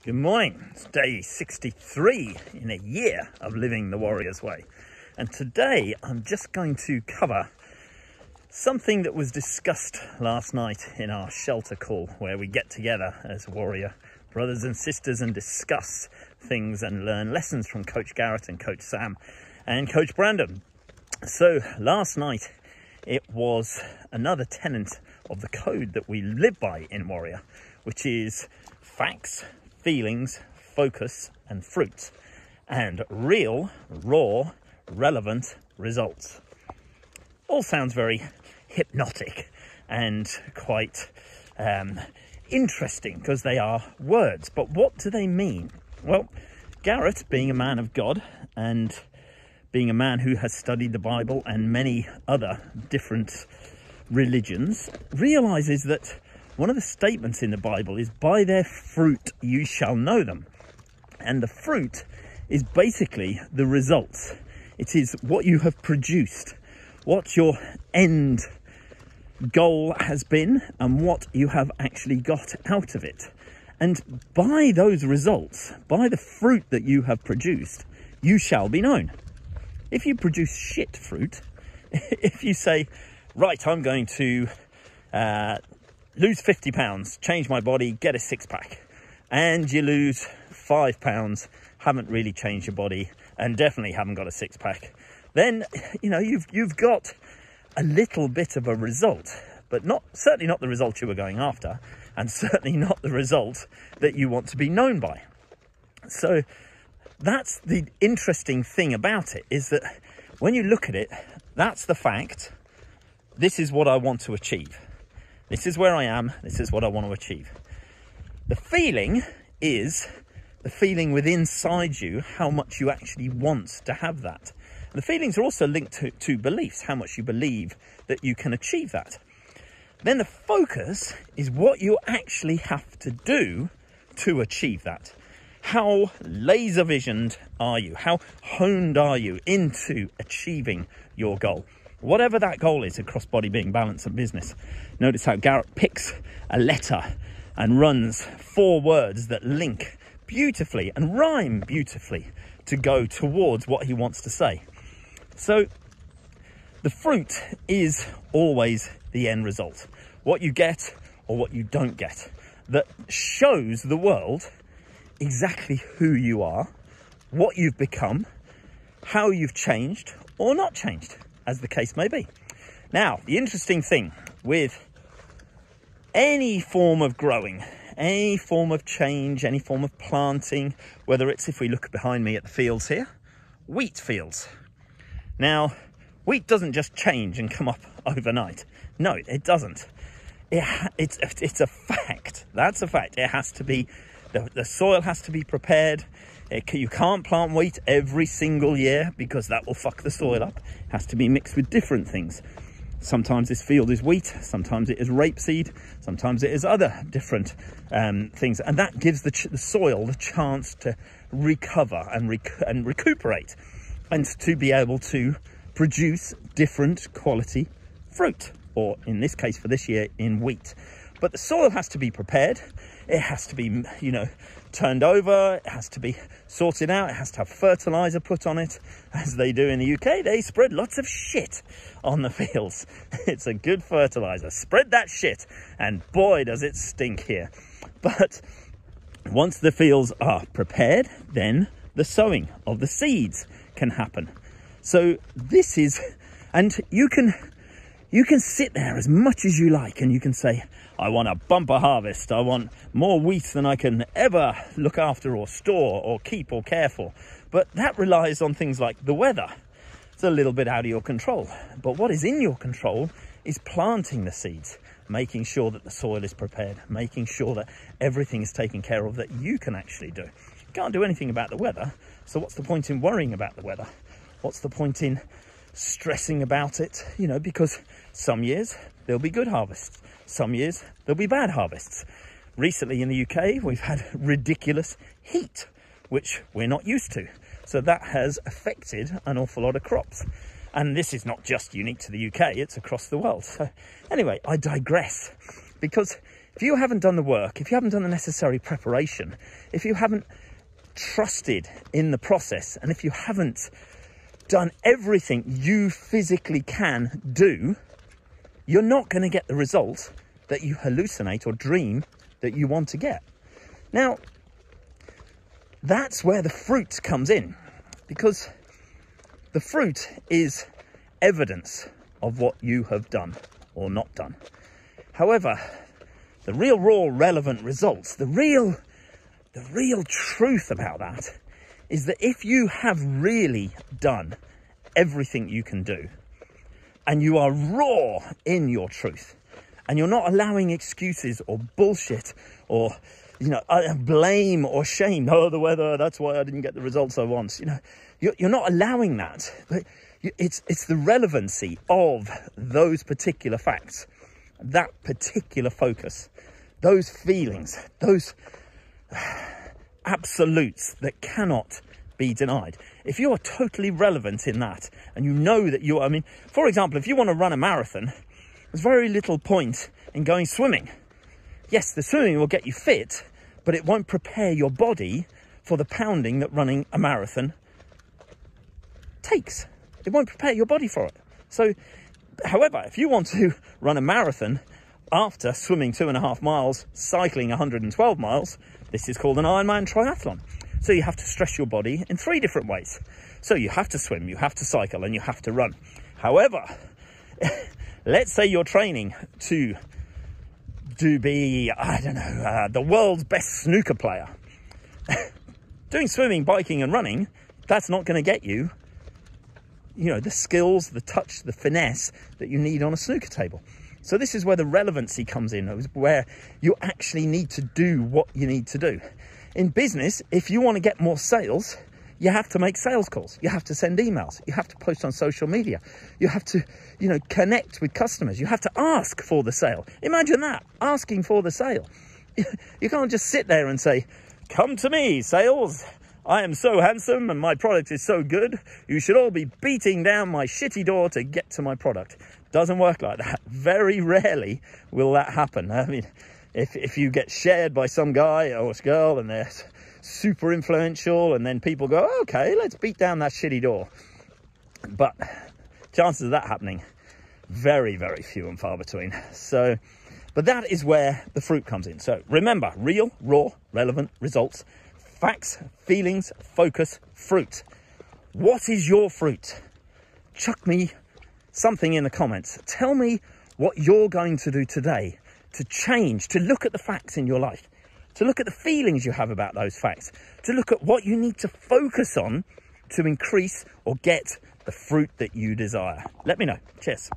Good morning. It's day 63 in a year of living the Warrior's Way. And today I'm just going to cover something that was discussed last night in our shelter call, where we get together as warrior brothers and sisters and discuss things and learn lessons from Coach Garrett and Coach Sam and Coach Brandon. So last night it was another tenet of the code that we live by in Warrior, which is facts, feelings, focus and fruit, and real, raw, relevant results. All sounds very hypnotic and quite interesting because they are words, but what do they mean? Well, Garrett, being a man of God and being a man who has studied the Bible and many other different religions, realizes that one of the statements in the Bible is, by their fruit you shall know them. And the fruit is basically the results. It is what you have produced, what your end goal has been, and what you have actually got out of it. And by those results, by the fruit that you have produced, you shall be known. If you produce shit fruit, if you say, right, I'm going to lose 50 pounds, change my body, get a six-pack, and you lose 5 pounds, haven't really changed your body, and definitely haven't got a six-pack, then you've got a little bit of a result, but certainly not the result you were going after, and certainly not the result that you want to be known by. So that's the interesting thing about it, is that when you look at it, that's the fact. This is what I want to achieve. This is where I am. This is what I want to achieve. The feeling is the feeling within inside you, how much you actually want to have that. And the feelings are also linked to beliefs, how much you believe that you can achieve that. Then the focus is what you actually have to do to achieve that. How laser visioned are you? How honed are you into achieving your goal? Whatever that goal is across body, being, balance and business. Notice how Garrett picks a letter and runs 4 words that link beautifully and rhyme beautifully to go towards what he wants to say. So the fruit is always the end result. What you get or what you don't get, that shows the world exactly who you are, what you've become, how you've changed or not changed, as the case may be. Now, the interesting thing with any form of growing, any form of change, any form of planting, whether it's, if we look behind me at the fields here, wheat fields. Now, wheat doesn't just change and come up overnight. No, it doesn't. It's a fact. That's a fact. It has to be, the soil has to be prepared. You can't plant wheat every single year because that will fuck the soil up. It has to be mixed with different things. Sometimes this field is wheat, sometimes it is rapeseed, sometimes it is other different things. And that gives the soil the chance to recover and recuperate, and to be able to produce different quality fruit, or in this case for this year, in wheat. But the soil has to be prepared. It has to be, turned over. It has to be sorted out. It has to have fertilizer put on it, as they do in the UK. They spread lots of shit on the fields. It's a good fertilizer. Spread that shit, and boy, does it stink here. But once the fields are prepared, then the sowing of the seeds can happen. So this is, and you can sit there as much as you like, and you can say, I want a bumper harvest. I want more wheat than I can ever look after or store or keep or care for. But that relies on things like the weather. It's a little bit out of your control. But what is in your control is planting the seeds, making sure that the soil is prepared, making sure that everything is taken care of that you can actually do. You can't do anything about the weather. So what's the point in worrying about the weather? What's the point in stressing about it? Because some years there'll be good harvests. Some years there'll be bad harvests. Recently in the UK, we've had ridiculous heat, which we're not used to. So that has affected an awful lot of crops. And this is not just unique to the UK, it's across the world. So anyway, I digress, because If you haven't done the work, if you haven't done the necessary preparation, if you haven't trusted in the process, and if you haven't done everything you physically can do, you're not going to get the result that you hallucinate or dream that you want to get. Now, that's where the fruit comes in, because the fruit is evidence of what you have done or not done. However, the real raw relevant results, the real truth about that is that if you have really done everything you can do, and you are raw in your truth, and you're not allowing excuses or bullshit or, blame or shame. Oh, the weather, that's why I didn't get the results I want. You're not allowing that. But it's the relevancy of those particular facts, that particular focus, those feelings, those absolutes that cannot be denied. If you are totally relevant in that, and you know that for example, if you want to run a marathon, there's very little point in going swimming. Yes, the swimming will get you fit, but it won't prepare your body for the pounding that running a marathon takes. It won't prepare your body for it. So, however, if you want to run a marathon after swimming 2.5 miles, cycling 112 miles, this is called an Ironman triathlon. So you have to stress your body in 3 different ways. So you have to swim, you have to cycle, and you have to run. However, let's say you're training to be, the world's best snooker player. Doing swimming, biking, and running, that's not going to get you, the skills, the touch, the finesse that you need on a snooker table. So this is where the relevancy comes in, where you actually need to do what you need to do. In business, if you want to get more sales, you have to make sales calls. You have to send emails. You have to post on social media. You have to, connect with customers. You have to ask for the sale. Imagine that, asking for the sale. You can't just sit there and say, come to me, sales. I am so handsome and my product is so good. You should all be beating down my shitty door to get to my product. Doesn't work like that. Very rarely will that happen. I mean, if you get shared by some guy or girl and they're super influential, and then people go, okay, let's beat down that shitty door. But chances of that happening, very, very few and far between. So, but that is where the fruit comes in. So remember, real, raw, relevant results, facts, feelings, focus, fruit. What is your fruit? Chuck me something in the comments. Tell me what you're going to do today to change, to look at the facts in your life, to look at the feelings you have about those facts, to look at what you need to focus on to increase or get the fruit that you desire. Let me know. Cheers.